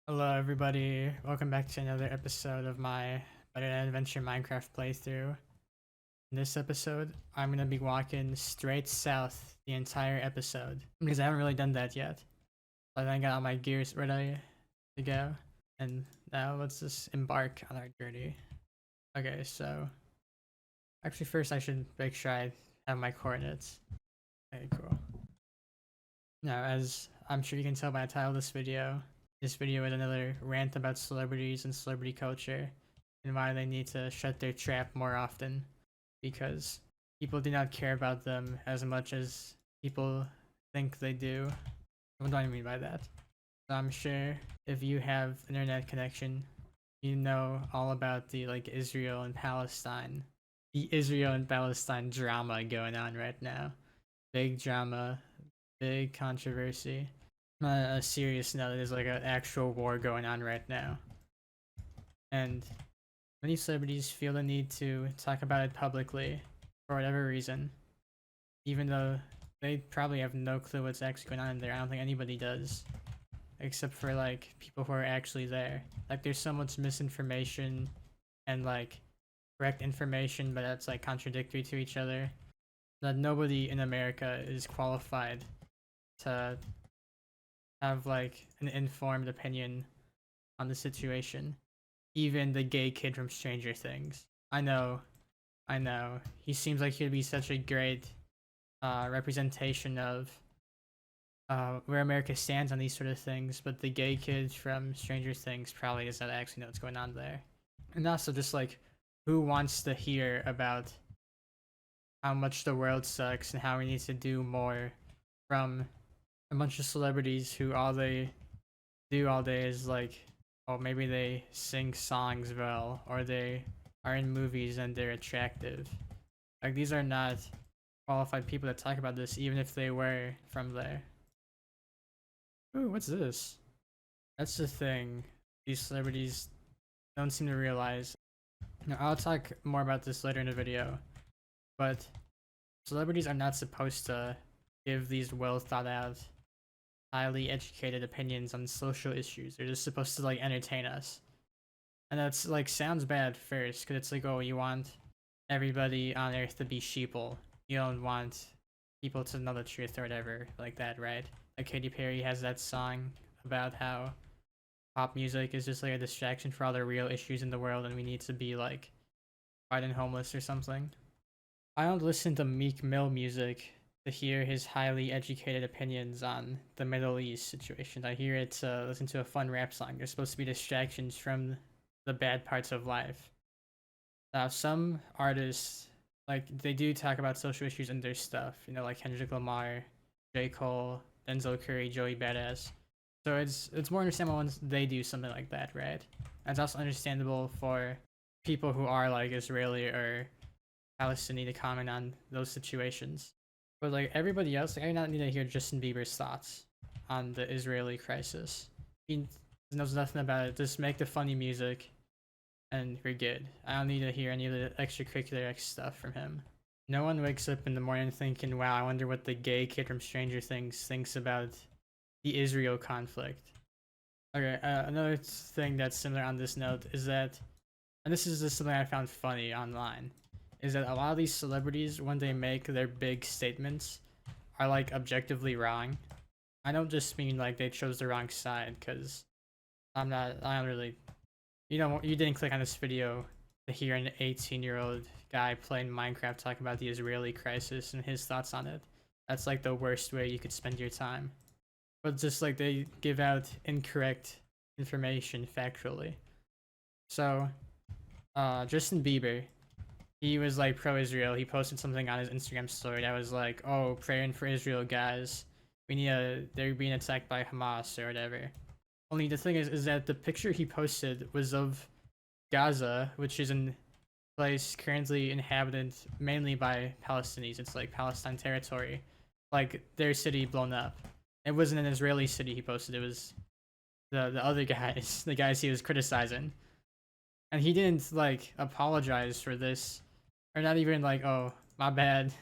Hello everybody, welcome back to another episode of my Better Than Adventure Minecraft playthrough. In this episode, I'm going to be walking straight south the entire episode, because I haven't really done that yet. But I got all my gears ready to go, and now let's just embark on our journey. Okay, so, actually first I should make sure I have my coordinates. Okay, cool. Now, as I'm sure you can tell by the title of this video is another rant about celebrities and celebrity culture and why they need to shut their trap more often because people do not care about them as much as people think they do. What do I mean by that? So I'm sure if you have internet connection, you know all about the Israel and Palestine, the Israel and Palestine drama going on right now. Big drama, big controversy. On a serious note, there's like an actual war going on right now. And many celebrities feel the need to talk about it publicly for whatever reason. Even though they probably have no clue what's actually going on in there. I don't think anybody does. Except for like people who are actually there. Like there's so much misinformation and like correct information, but that's like contradictory to each other. That nobody in America is qualified to have like an informed opinion on the situation. Even the gay kid from Stranger Things. I know. He seems like he'd be such a great representation of where America stands on these sort of things, but the gay kid from Stranger Things probably does not actually know what's going on there. And also just like who wants to hear about how much the world sucks and how we need to do more from a bunch of celebrities who all they do all day is like, oh, maybe they sing songs well, or they are in movies and they're attractive. Like, these are not qualified people that talk about this, even if they were from there. Ooh, what's this? That's the thing these celebrities don't seem to realize. Now, I'll talk more about this later in the video, but celebrities are not supposed to give these well thought out, highly educated opinions on social issues. They're just supposed to like entertain us. And that's like sounds bad first, because it's like, oh, you want everybody on earth to be sheeple. You don't want people to know the truth or whatever like that, right? Like Katy Perry has that song about how pop music is just like a distraction for all the real issues in the world and we need to be like white and homeless or something. I don't listen to Meek Mill music to hear his highly educated opinions on the Middle East situation. I hear it to listen to a fun rap song. They're supposed to be distractions from the bad parts of life. Now, some artists, like, they do talk about social issues in their stuff, you know, like Kendrick Lamar, J. Cole, Denzel Curry, Joey Badass. So it's more understandable when they do something like that, right? And it's also understandable for people who are like Israeli or Palestinian to comment on those situations. But like everybody else, like, I do not need to hear Justin Bieber's thoughts on the Israeli crisis. He knows nothing about it. Just make the funny music, and we're good. I don't need to hear any of the extracurricular stuff from him. No one wakes up in the morning thinking, "Wow, I wonder what the gay kid from Stranger Things thinks about the Israel conflict." Okay, another thing that's similar on this note is that, and this is just something I found funny online, is that a lot of these celebrities, when they make their big statements, are like objectively wrong. I don't just mean like they chose the wrong side, because I don't really, you know, you didn't click on this video to hear an 18-year-old guy playing Minecraft talk about the Israeli crisis and his thoughts on it. That's like the worst way you could spend your time. But just like they give out incorrect information factually. So, Justin Bieber, he was like pro-Israel. He posted something on his Instagram story that was like, "Oh, praying for Israel, guys. They're being attacked by Hamas or whatever." Only the thing is that the picture he posted was of Gaza, which is a place currently inhabited mainly by Palestinians. It's like Palestine territory, like their city blown up. It wasn't an Israeli city he posted. It was the other guys, the guys he was criticizing, and he didn't like apologize for this, or not even like, "Oh, my bad."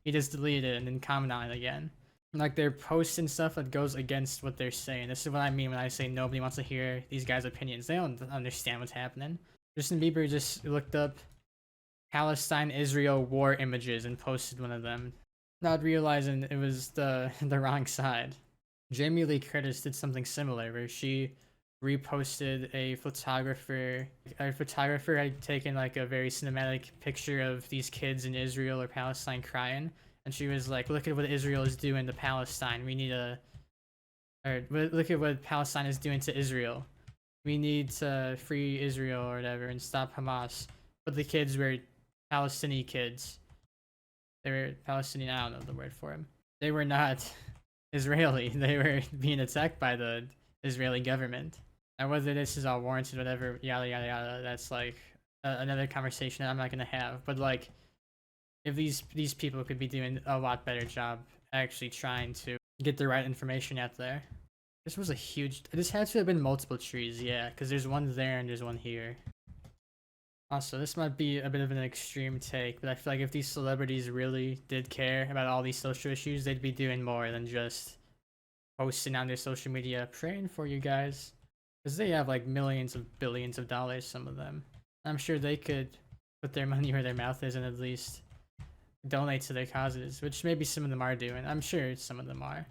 He just deleted it and then comment on it again. Like they're posting stuff that goes against what they're saying. This is what I mean when I say nobody wants to hear these guys' opinions. They don't understand what's happening. Justin Bieber just looked up Palestine Israel war images and posted one of them, not realizing it was the the wrong side. Jamie Lee Curtis did something similar where she reposted a photographer. A photographer had taken like a very cinematic picture of these kids in Israel or Palestine crying, and she was like, "Look at what Israel is doing to Palestine. We need a, or look at what Palestine is doing to Israel. We need to free Israel or whatever and stop Hamas." But the kids were Palestinian kids. They were Palestinian. I don't know the word for them. They were not Israeli. They were being attacked by the Israeli government. And whether this is all warranted, whatever, yada yada yada, that's like another conversation that I'm not gonna have. But like, if these people could be doing a lot better job actually trying to get the right information out there. This was a huge. This had to have been multiple trees, yeah, because there's one there and there's one here. Also, this might be a bit of an extreme take, but I feel like if these celebrities really did care about all these social issues, they'd be doing more than just posting on their social media, praying for you guys. Because they have like millions of billions of dollars, some of them. I'm sure they could put their money where their mouth is and at least donate to their causes, which maybe some of them are doing. I'm sure some of them are.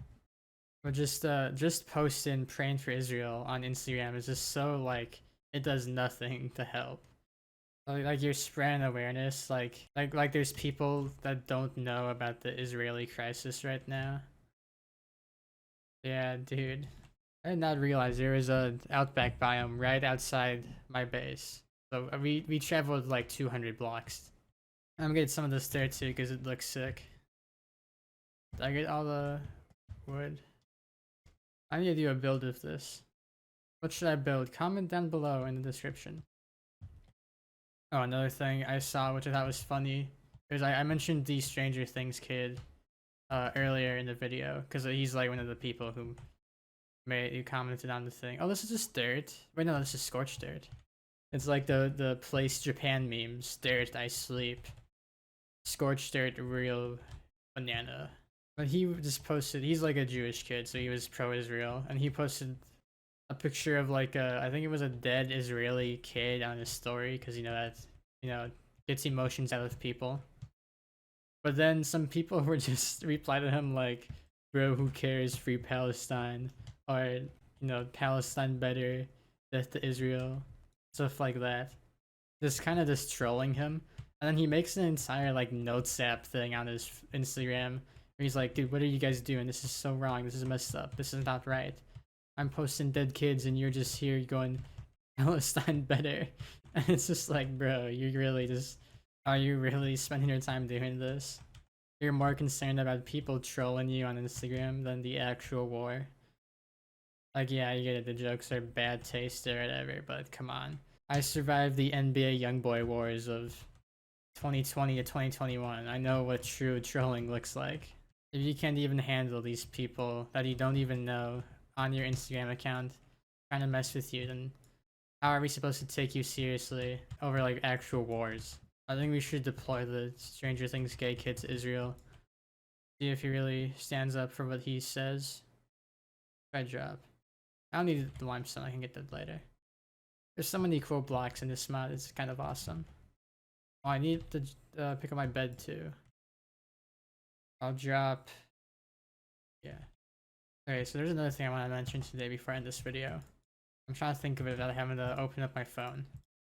But just posting praying for Israel on Instagram is just so like it does nothing to help. Like you're spreading awareness, like there's people that don't know about the Israeli crisis right now. Yeah, dude. I did not realize there was a outback biome right outside my base. So we traveled like 200 blocks. I'm gonna get some of this there too because it looks sick. Did I get all the wood? I need to do a build of this. What should I build? Comment down below in the description. Oh, another thing I saw which I thought was funny is I mentioned the Stranger Things kid earlier in the video because he's like one of the people who commented on the thing. Oh, this is just dirt. Wait, no, this is scorched dirt. It's like the place Japan memes. Dirt, I sleep. Scorched dirt, real banana. But he just posted. He's like a Jewish kid, so he was pro-Israel, and he posted a picture of like I think it was a dead Israeli kid on his story because that gets emotions out of people. But then some people were just reply to him like, "Bro, who cares? Free Palestine," or Palestine better, death to Israel, stuff like that. Just kind of just trolling him, and then he makes an entire like notes app thing on his Instagram where he's like, "Dude, what are you guys doing? This is so wrong. This is messed up. This is not right. I'm posting dead kids and you're just here going Palestine better." And it's just like, bro, are you really spending your time doing this? You're more concerned about people trolling you on Instagram than the actual war. Like, yeah, I get it, the jokes are bad taste or whatever, but come on. I survived the NBA Youngboy wars of 2020 to 2021. I know what true trolling looks like. If you can't even handle these people that you don't even know on your Instagram account trying to mess with you, then how are we supposed to take you seriously over like actual wars? I think we should deploy the Stranger Things gay kid to Israel. See if he really stands up for what he says. Red drop. I don't need the limestone, I can get that later. There's so many cool blocks in this mod, it's kind of awesome. Oh, I need to pick up my bed too. I'll drop. Yeah. Okay, so there's another thing I want to mention today before I end this video. I'm trying to think of it without having to open up my phone.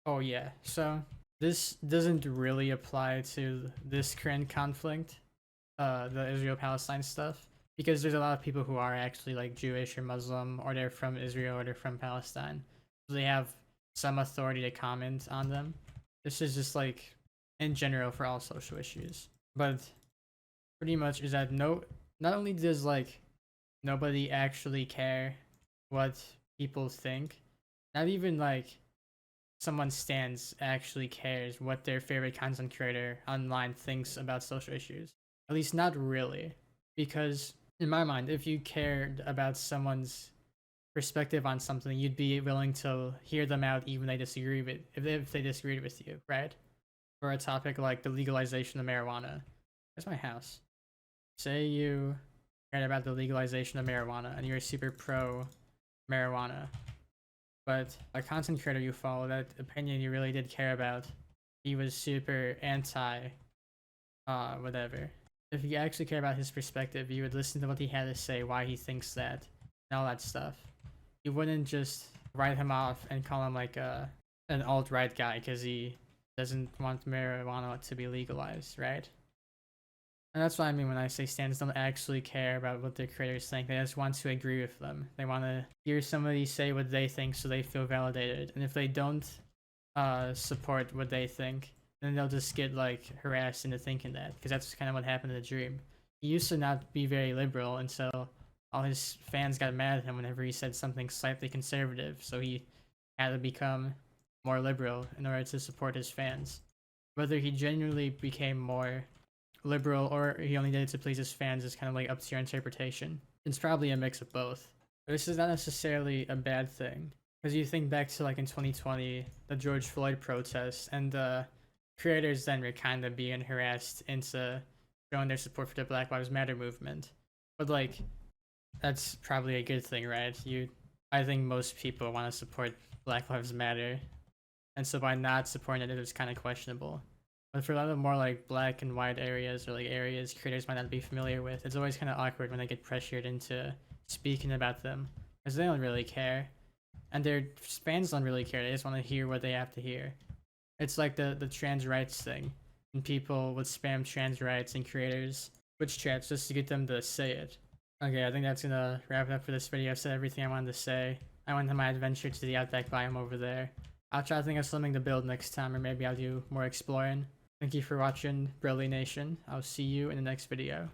Oh yeah, so this doesn't really apply to this current conflict, the Israel-Palestine stuff, because there's a lot of people who are actually like Jewish or Muslim, or they're from Israel or they're from Palestine. So they have some authority to comment on them. This is just like in general for all social issues. But pretty much is that not only does like nobody actually care what people think, not even like someone stands actually cares what their favorite content creator online thinks about social issues. At least not really. Because in my mind, if you cared about someone's perspective on something, you'd be willing to hear them out even if they disagreed with you, right? For a topic like the legalization of marijuana. That's my house. Say you cared about the legalization of marijuana and you're super pro marijuana, but a content creator you follow that opinion you really did care about, he was super anti whatever. If you actually care about his perspective, you would listen to what he had to say, why he thinks that, and all that stuff. You wouldn't just write him off and call him like an alt-right guy because he doesn't want marijuana to be legalized, right? And that's what I mean when I say stands don't actually care about what their creators think. They just want to agree with them. They want to hear somebody say what they think so they feel validated. And if they don't support what they think, then they'll just get like harassed into thinking that, because that's kind of what happened to the Dream. He used to not be very liberal, and so all his fans got mad at him whenever he said something slightly conservative, so he had to become more liberal in order to support his fans. Whether he genuinely became more liberal or he only did it to please his fans is kind of like up to your interpretation. It's probably a mix of both. But this is not necessarily a bad thing, because you think back to like in 2020, the George Floyd protests, and the creators then were kind of being harassed into showing their support for the Black Lives Matter movement. But like, that's probably a good thing, right? I think most people want to support Black Lives Matter, and so by not supporting it, it's kind of questionable. But for a lot of more like black and white areas, or like areas creators might not be familiar with, it's always kind of awkward when they get pressured into speaking about them, because they don't really care, and their fans don't really care. They just want to hear what they have to hear. It's like the trans rights thing, and people would spam trans rights and creators Twitch chats just to get them to say it. Okay, I think that's gonna wrap it up for this video. I've said everything I wanted to say. I went on my adventure to the outback biome over there. I'll try to think of something to build next time, or maybe I'll do more exploring. Thank you for watching, Brilly Nation. I'll see you in the next video.